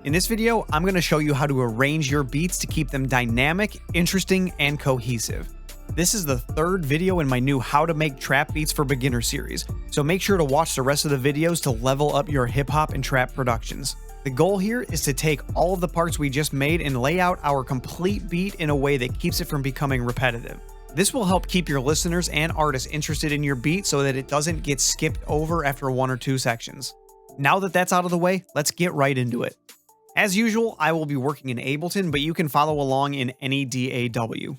In this video, I'm going to show you how to arrange your beats to keep them dynamic, interesting, and cohesive. This is the third video in my new How to Make Trap Beats for Beginners series, so make sure to watch the rest of the videos to level up your hip-hop and trap productions. The goal here is to take all of the parts we just made and lay out our complete beat in a way that keeps it from becoming repetitive. This will help keep your listeners and artists interested in your beat so that it doesn't get skipped over after one or two sections. Now that that's out of the way, let's get right into it. As usual, I will be working in Ableton, but you can follow along in any DAW.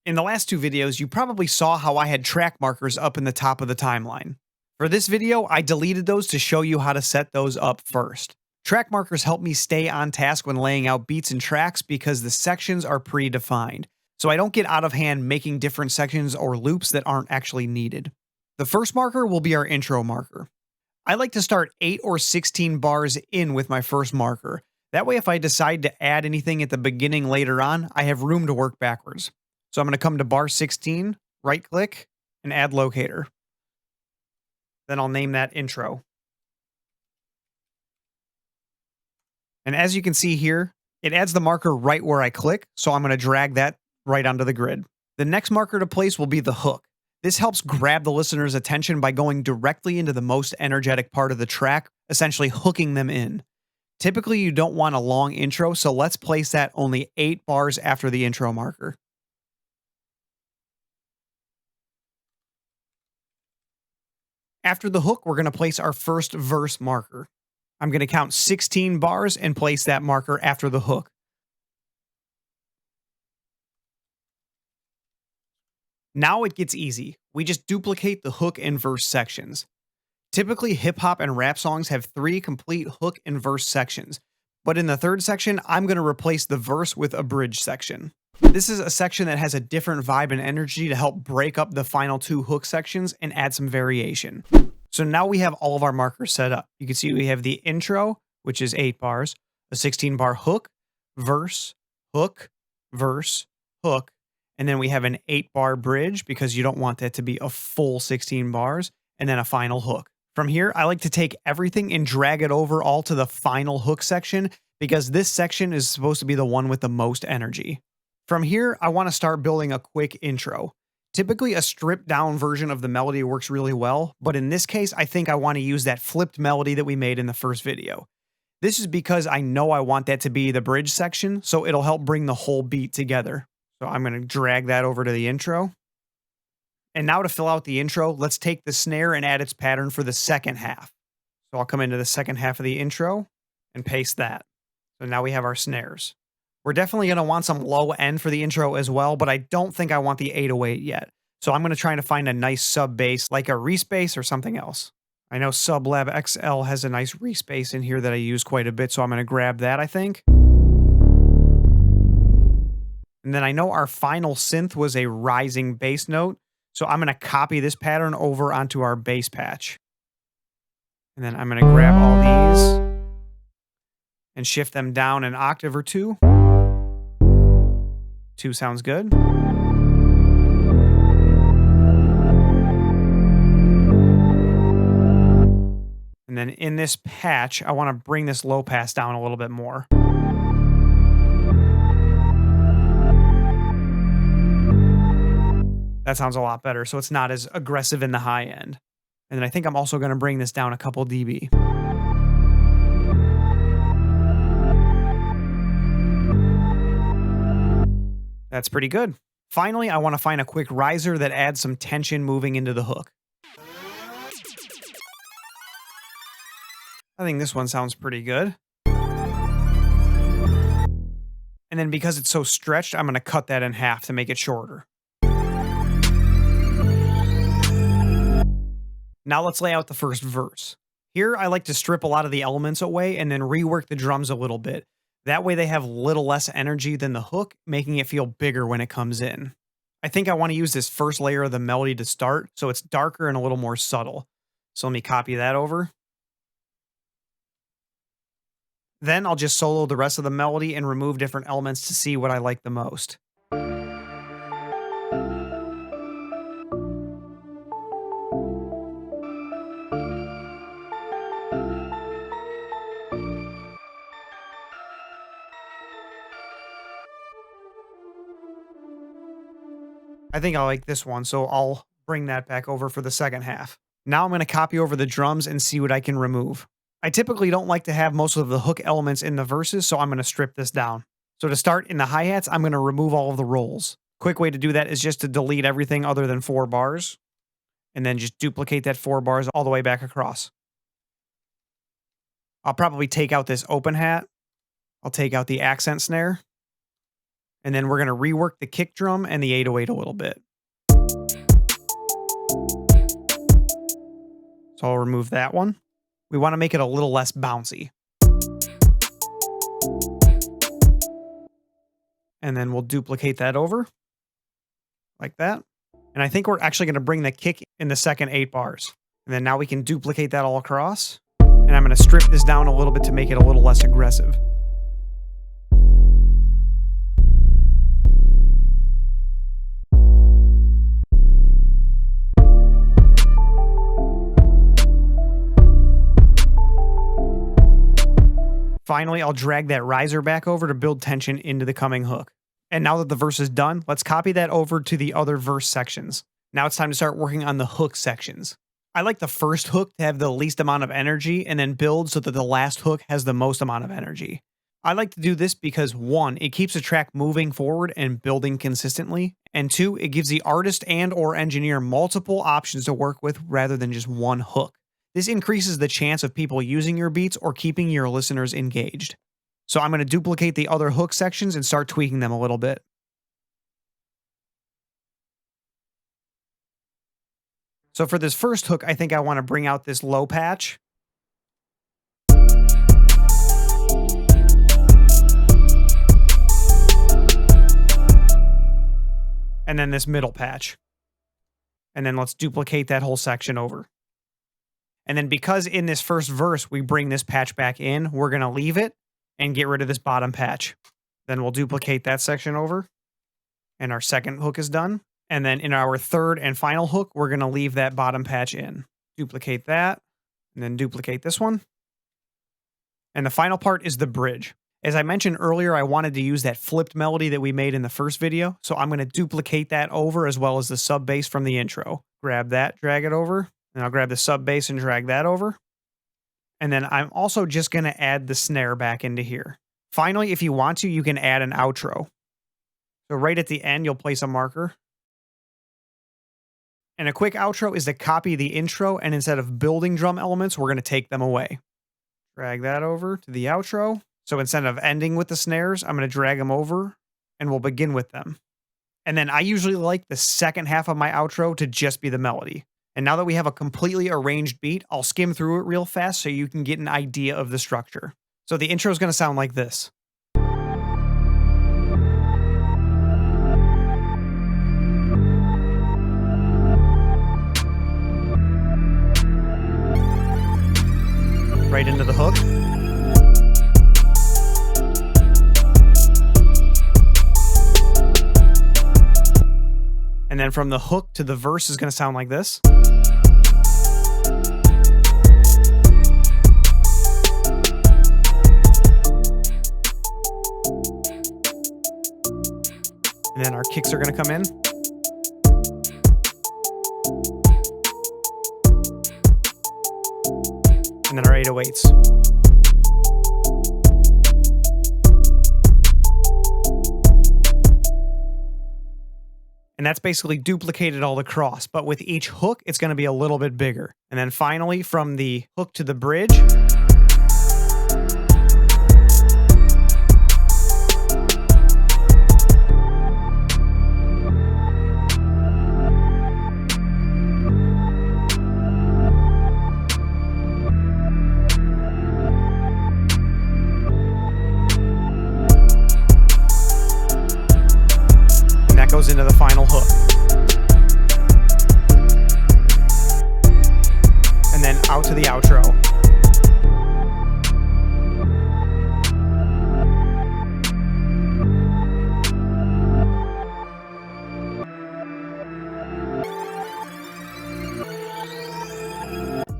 In the last two videos, you probably saw how I had track markers up in the top of the timeline. For this video, I deleted those to show you how to set those up first. Track markers help me stay on task when laying out beats and tracks because the sections are predefined, so I don't get out of hand making different sections or loops that aren't actually needed. The first marker will be our intro marker. I like to start 8 or 16 bars in with my first marker. That way, if I decide to add anything at the beginning later on, I have room to work backwards. So I'm going to come to bar 16, right-click, and add locator. Then I'll name that intro. And as you can see here, it adds the marker right where I click, so I'm going to drag that right onto the grid. The next marker to place will be the hook. This helps grab the listener's attention by going directly into the most energetic part of the track, essentially hooking them in. Typically, you don't want a long intro, so let's place that only 8 bars after the intro marker. After the hook, we're going to place our first verse marker. I'm going to count 16 bars and place that marker after the hook. Now it gets easy. We just duplicate the hook and verse sections. Typically, hip-hop and rap songs have 3 complete hook and verse sections, but in the third section, I'm going to replace the verse with a bridge section. This is a section that has a different vibe and energy to help break up the final 2 hook sections and add some variation. So now we have all of our markers set up. You can see we have the intro, which is 8 bars, a 16-bar hook, verse, hook, verse, hook, and then we have an 8-bar bridge because you don't want that to be a full 16 bars, and then a final hook. From here, I like to take everything and drag it over all to the final hook section because this section is supposed to be the one with the most energy. From here, I want to start building a quick intro. Typically, a stripped down version of the melody works really well, but in this case, I think I want to use that flipped melody that we made in the first video. This is because I know I want that to be the bridge section, so it'll help bring the whole beat together. So I'm going to drag that over to the intro. And now to fill out the intro, let's take the snare and add its pattern for the second half. So I'll come into the second half of the intro and paste that. So now we have our snares. We're definitely going to want some low end for the intro as well, but I don't think I want the 808 yet. So I'm going to try to find a nice sub bass like a Reese bass or something else. I know Sublab XL has a nice Reese bass in here that I use quite a bit, so I'm going to grab that, I think. And then I know our final synth was a rising bass note. So I'm going to copy this pattern over onto our bass patch. And then I'm going to grab all these and shift them down an octave or 2. 2 sounds good. And then in this patch, I want to bring this low pass down a little bit more. That sounds a lot better, so it's not as aggressive in the high end. And then I think I'm also going to bring this down a couple dB. That's pretty good. Finally, I want to find a quick riser that adds some tension moving into the hook. I think this one sounds pretty good. And then because it's so stretched, I'm going to cut that in half to make it shorter. Now let's lay out the first verse. Here, I like to strip a lot of the elements away and then rework the drums a little bit. That way they have little less energy than the hook, making it feel bigger when it comes in. I think I want to use this first layer of the melody to start, so it's darker and a little more subtle. So let me copy that over. Then I'll just solo the rest of the melody and remove different elements to see what I like the most. I think I like this one, so I'll bring that back over for the second half. Now I'm going to copy over the drums and see what I can remove. I typically don't like to have most of the hook elements in the verses, so I'm going to strip this down. So to start in the hi-hats, I'm going to remove all of the rolls. Quick way to do that is just to delete everything other than 4 bars, and then just duplicate that 4 bars all the way back across. I'll probably take out this open hat. I'll take out the accent snare. And then we're going to rework the kick drum and the 808 a little bit. So I'll remove that one. We want to make it a little less bouncy. And then we'll duplicate that over like that. And I think we're actually going to bring the kick in the second 8 bars. And then now we can duplicate that all across. And I'm going to strip this down a little bit to make it a little less aggressive. Finally, I'll drag that riser back over to build tension into the coming hook. And now that the verse is done, let's copy that over to the other verse sections. Now it's time to start working on the hook sections. I like the first hook to have the least amount of energy and then build so that the last hook has the most amount of energy. I like to do this because 1, it keeps the track moving forward and building consistently, and 2, it gives the artist and or engineer multiple options to work with rather than just one hook. This increases the chance of people using your beats or keeping your listeners engaged. So I'm going to duplicate the other hook sections and start tweaking them a little bit. So for this first hook, I think I want to bring out this low patch. And then this middle patch. And then let's duplicate that whole section over. And then because in this first verse, we bring this patch back in, we're going to leave it and get rid of this bottom patch. Then we'll duplicate that section over. And our second hook is done. And then in our third and final hook, we're going to leave that bottom patch in. Duplicate that, and then duplicate this one. And the final part is the bridge. As I mentioned earlier, I wanted to use that flipped melody that we made in the first video, so I'm going to duplicate that over as well as the sub bass from the intro. Grab that, drag it over, and I'll grab the sub bass and drag that over. And then I'm also just going to add the snare back into here. Finally, if you want to, you can add an outro. So right at the end, you'll place a marker. And a quick outro is to copy the intro, and instead of building drum elements, we're going to take them away. Drag that over to the outro. So instead of ending with the snares, I'm going to drag them over, and we'll begin with them. And then I usually like the second half of my outro to just be the melody. And now that we have a completely arranged beat, I'll skim through it real fast so you can get an idea of the structure. So the intro is going to sound like this. Right into the hook. And then from the hook to the verse is going to sound like this. And then our kicks are going to come in. And then our 808s. And that's basically duplicated all across, but with each hook, it's going to be a little bit bigger. And then finally, from the hook to the bridge. Goes into the final hook. And then out to the outro.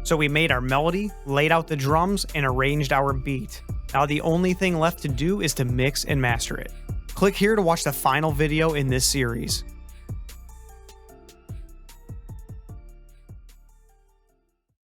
So we made our melody, laid out the drums, and arranged our beat. Now the only thing left to do is to mix and master it. Click here to watch the final video in this series.